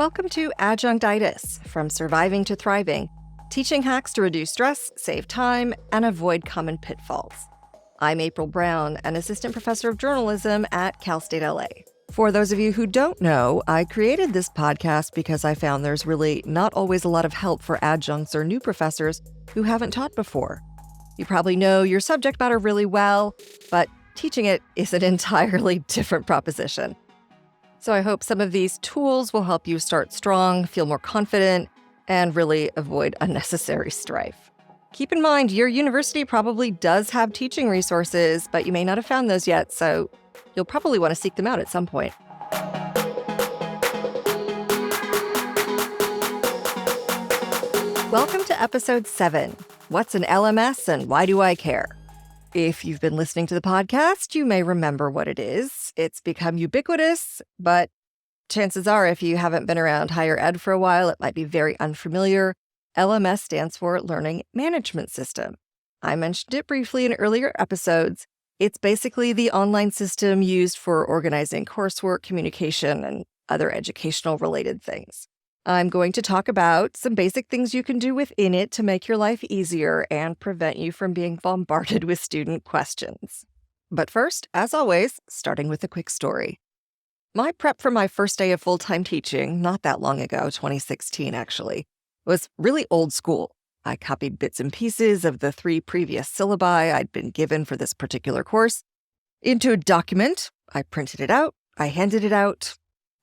Welcome to Adjunctitis, From Surviving to Thriving, teaching hacks to reduce stress, save time, and avoid common pitfalls. I'm April Brown, an assistant professor of journalism at Cal State LA. For those of you who don't know, I created this podcast because I found there's really not always a lot of help for adjuncts or new professors who haven't taught before. You probably know your subject matter really well, but teaching it is an entirely different proposition. So I hope some of these tools will help you start strong, feel more confident, and really avoid unnecessary strife. Keep in mind, your university probably does have teaching resources, but you may not have found those yet, so you'll probably want to seek them out at some point. Welcome to episode 7, What's an LMS and Why Do I Care? If you've been listening to the podcast, you may remember what it is. It's become ubiquitous, but chances are if you haven't been around higher ed for a while, it might be very unfamiliar. LMS stands for Learning Management System. I mentioned it briefly in earlier episodes. It's basically the online system used for organizing coursework, communication, and other educational-related things. I'm going to talk about some basic things you can do within it to make your life easier and prevent you from being bombarded with student questions. But first, as always, starting with a quick story. My prep for my first day of full-time teaching, not that long ago, 2016 actually, was really old school. I copied bits and pieces of the 3 previous syllabi I'd been given for this particular course into a document. I printed it out. I handed it out.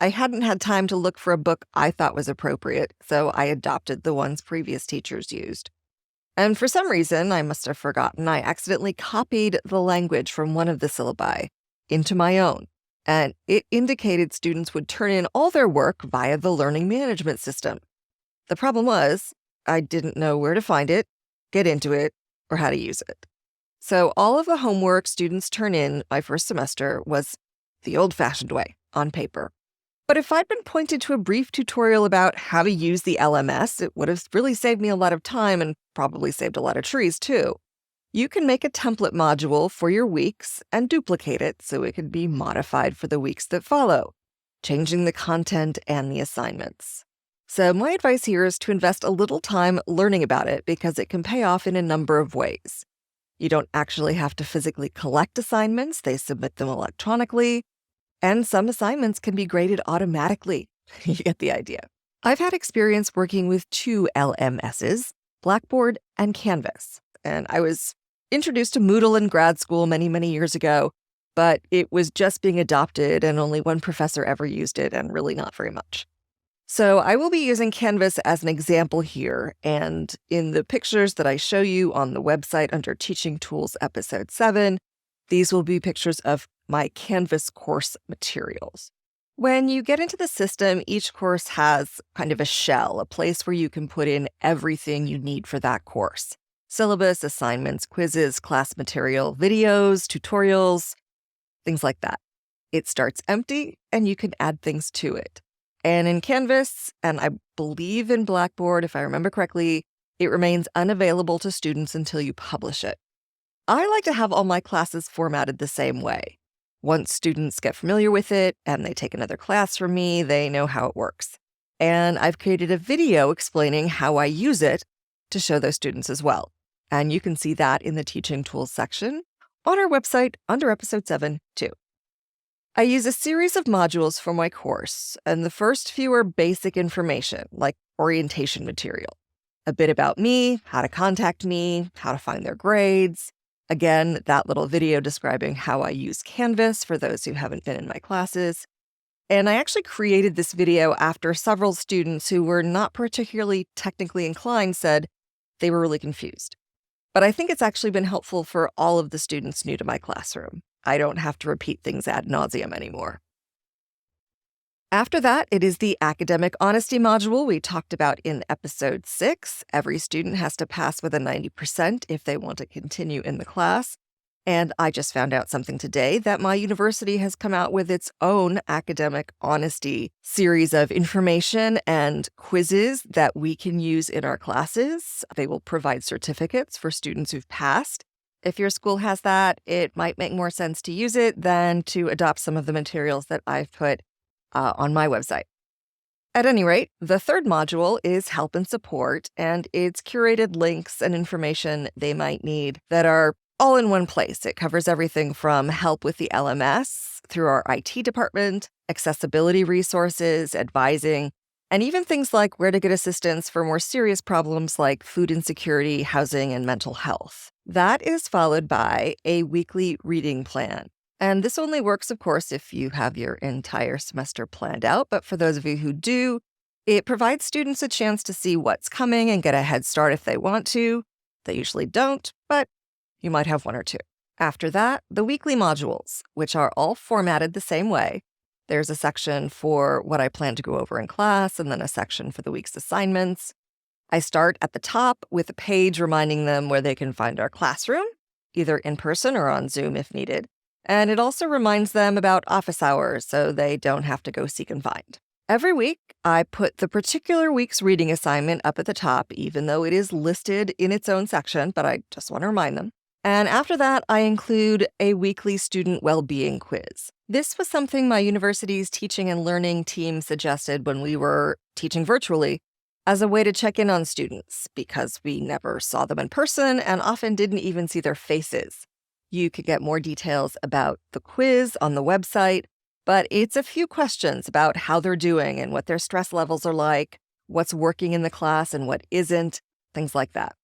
I hadn't had time to look for a book I thought was appropriate, so I adopted the ones previous teachers used. And for some reason, I must have forgotten, I accidentally copied the language from one of the syllabi into my own, and it indicated students would turn in all their work via the learning management system. The problem was, I didn't know where to find it, get into it, or how to use it. So all of the homework students turn in my first semester was the old-fashioned way, on paper. But if I'd been pointed to a brief tutorial about how to use the LMS, it would have really saved me a lot of time and probably saved a lot of trees too. You can make a template module for your weeks and duplicate it so it can be modified for the weeks that follow, changing the content and the assignments. So my advice here is to invest a little time learning about it because it can pay off in a number of ways. You don't actually have to physically collect assignments, they submit them electronically. And some assignments can be graded automatically. You get the idea. I've had experience working with 2 LMSs, Blackboard and Canvas. And I was introduced to Moodle in grad school many, many years ago, but it was just being adopted and only one professor ever used it and really not very much. So I will be using Canvas as an example here. And in the pictures that I show you on the website under Teaching Tools Episode 7, these will be pictures of my Canvas course materials. When you get into the system, each course has kind of a shell, a place where you can put in everything you need for that course. Syllabus, assignments, quizzes, class material, videos, tutorials, things like that. It starts empty, and you can add things to it. And in Canvas, and I believe in Blackboard, if I remember correctly, it remains unavailable to students until you publish it. I like to have all my classes formatted the same way. Once students get familiar with it and they take another class from me, they know how it works. And I've created a video explaining how I use it to show those students as well. And you can see that in the Teaching Tools section on our website under Episode 7 too. I use a series of modules for my course, and the first few are basic information, like orientation material. A bit about me, how to contact me, how to find their grades. Again, that little video describing how I use Canvas for those who haven't been in my classes. And I actually created this video after several students who were not particularly technically inclined said they were really confused. But I think it's actually been helpful for all of the students new to my classroom. I don't have to repeat things ad nauseum anymore. After that, it is the academic honesty module we talked about in episode 6. Every student has to pass with a 90% if they want to continue in the class. And I just found out something today that my university has come out with its own academic honesty series of information and quizzes that we can use in our classes. They will provide certificates for students who've passed. If your school has that, it might make more sense to use it than to adopt some of the materials that I've put on my website. At any rate, the third module is help and support, and it's curated links and information they might need that are all in one place. It covers everything from help with the LMS through our IT department, accessibility resources, advising, and even things like where to get assistance for more serious problems like food insecurity, housing, and mental health. That is followed by a weekly reading plan. And this only works, of course, if you have your entire semester planned out. But for those of you who do, it provides students a chance to see what's coming and get a head start if they want to. They usually don't, but you might have one or two. After that, the weekly modules, which are all formatted the same way. There's a section for what I plan to go over in class, and then a section for the week's assignments. I start at the top with a page reminding them where they can find our classroom, either in person or on Zoom if needed. And it also reminds them about office hours so they don't have to go seek and find. Every week, I put the particular week's reading assignment up at the top, even though it is listed in its own section, but I just want to remind them. And after that, I include a weekly student well-being quiz. This was something my university's teaching and learning team suggested when we were teaching virtually as a way to check in on students because we never saw them in person and often didn't even see their faces. You could get more details about the quiz on the website, but it's a few questions about how they're doing and what their stress levels are like, what's working in the class and what isn't, things like that.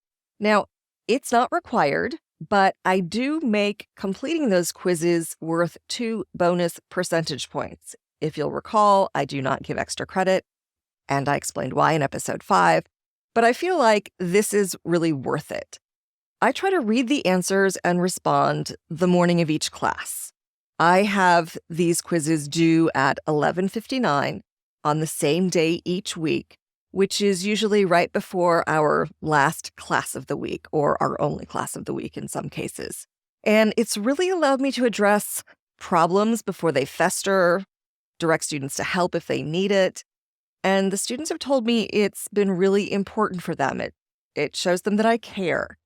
Now, it's not required, but I do make completing those quizzes worth 2 bonus percentage points. If you'll recall, I do not give extra credit, and I explained why in episode 5, but I feel like this is really worth it. I try to read the answers and respond the morning of each class. I have these quizzes due at 11:59 on the same day each week, which is usually right before our last class of the week or our only class of the week in some cases. And it's really allowed me to address problems before they fester, direct students to help if they need it. And the students have told me it's been really important for them. It shows them that I care.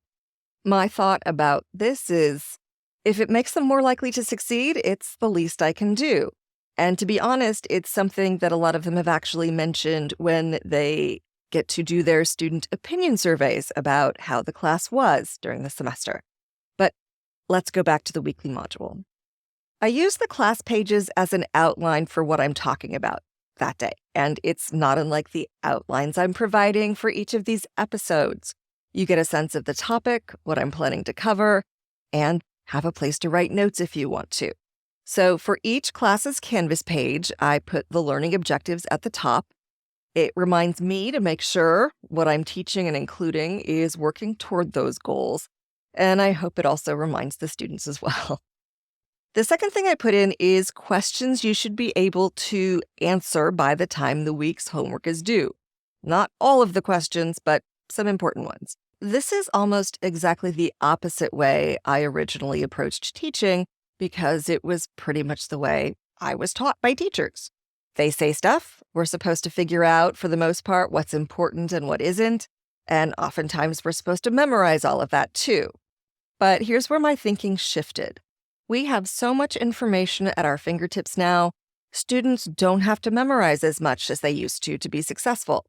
My thought about this is, if it makes them more likely to succeed, it's the least I can do. And to be honest, it's something that a lot of them have actually mentioned when they get to do their student opinion surveys about how the class was during the semester. But let's go back to the weekly module. I use the class pages as an outline for what I'm talking about that day, and it's not unlike the outlines I'm providing for each of these episodes. You get a sense of the topic, what I'm planning to cover, and have a place to write notes if you want to. So for each class's Canvas page, I put the learning objectives at the top. It reminds me to make sure what I'm teaching and including is working toward those goals, and I hope it also reminds the students as well. The second thing I put in is questions you should be able to answer by the time the week's homework is due. Not all of the questions, but some important ones. This is almost exactly the opposite way I originally approached teaching because it was pretty much the way I was taught by teachers. They say stuff, we're supposed to figure out, for the most part, what's important and what isn't, and oftentimes we're supposed to memorize all of that too. But here's where my thinking shifted. We have so much information at our fingertips now, students don't have to memorize as much as they used to be successful.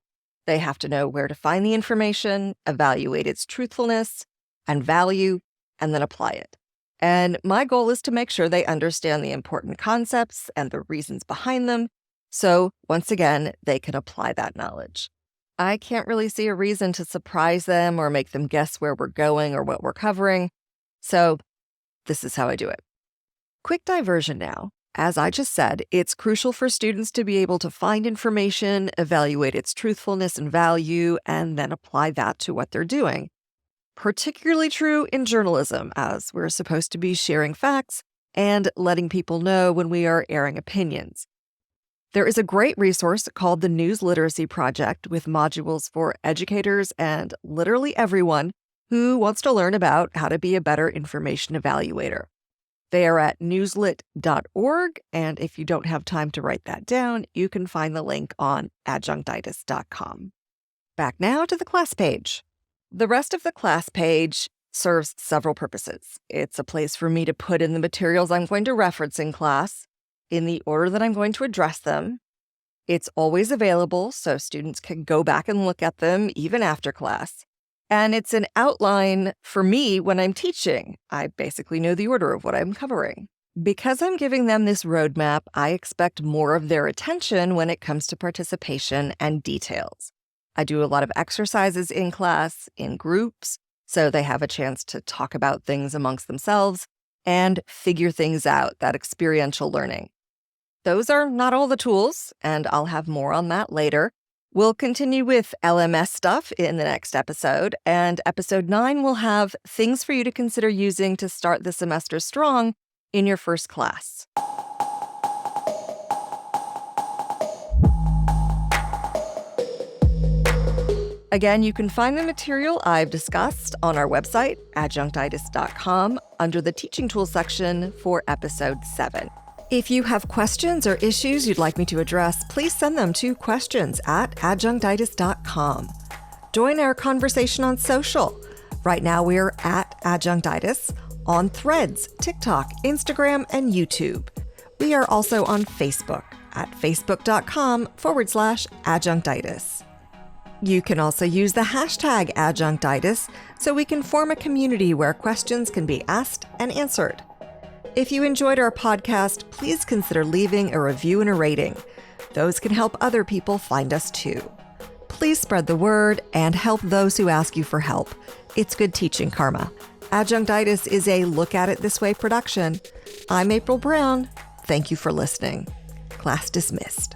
They have to know where to find the information, evaluate its truthfulness and value, and then apply it. And my goal is to make sure they understand the important concepts and the reasons behind them, so once again, they can apply that knowledge. I can't really see a reason to surprise them or make them guess where we're going or what we're covering, so this is how I do it. Quick diversion now. As I just said, it's crucial for students to be able to find information, evaluate its truthfulness and value, and then apply that to what they're doing. Particularly true in journalism, as we're supposed to be sharing facts and letting people know when we are airing opinions. There is a great resource called the News Literacy Project with modules for educators and literally everyone who wants to learn about how to be a better information evaluator. They are at newslit.org, and if you don't have time to write that down, you can find the link on adjunctitis.com. Back now to the class page. The rest of the class page serves several purposes. It's a place for me to put in the materials I'm going to reference in class, in the order that I'm going to address them. It's always available, so students can go back and look at them even after class. And it's an outline for me when I'm teaching. I basically know the order of what I'm covering. Because I'm giving them this roadmap, I expect more of their attention when it comes to participation and details. I do a lot of exercises in class, in groups, so they have a chance to talk about things amongst themselves and figure things out, that experiential learning. Those are not all the tools, and I'll have more on that later. We'll continue with LMS stuff in the next episode, and episode 9 will have things for you to consider using to start the semester strong in your first class. Again, you can find the material I've discussed on our website, adjunctitis.com, under the Teaching Tools section for episode 7. If you have questions or issues you'd like me to address, please send them to questions@adjunctitis.com. Join our conversation on social. Right now we're at Adjunctitis on Threads, TikTok, Instagram, and YouTube. We are also on Facebook at facebook.com/adjunctitis. You can also use the hashtag Adjunctitis so we can form a community where questions can be asked and answered. If you enjoyed our podcast, please consider leaving a review and a rating. Those can help other people find us too. Please spread the word and help those who ask you for help. It's good teaching karma. Adjunctitis is a Look at It This Way production. I'm April Brown. Thank you for listening. Class dismissed.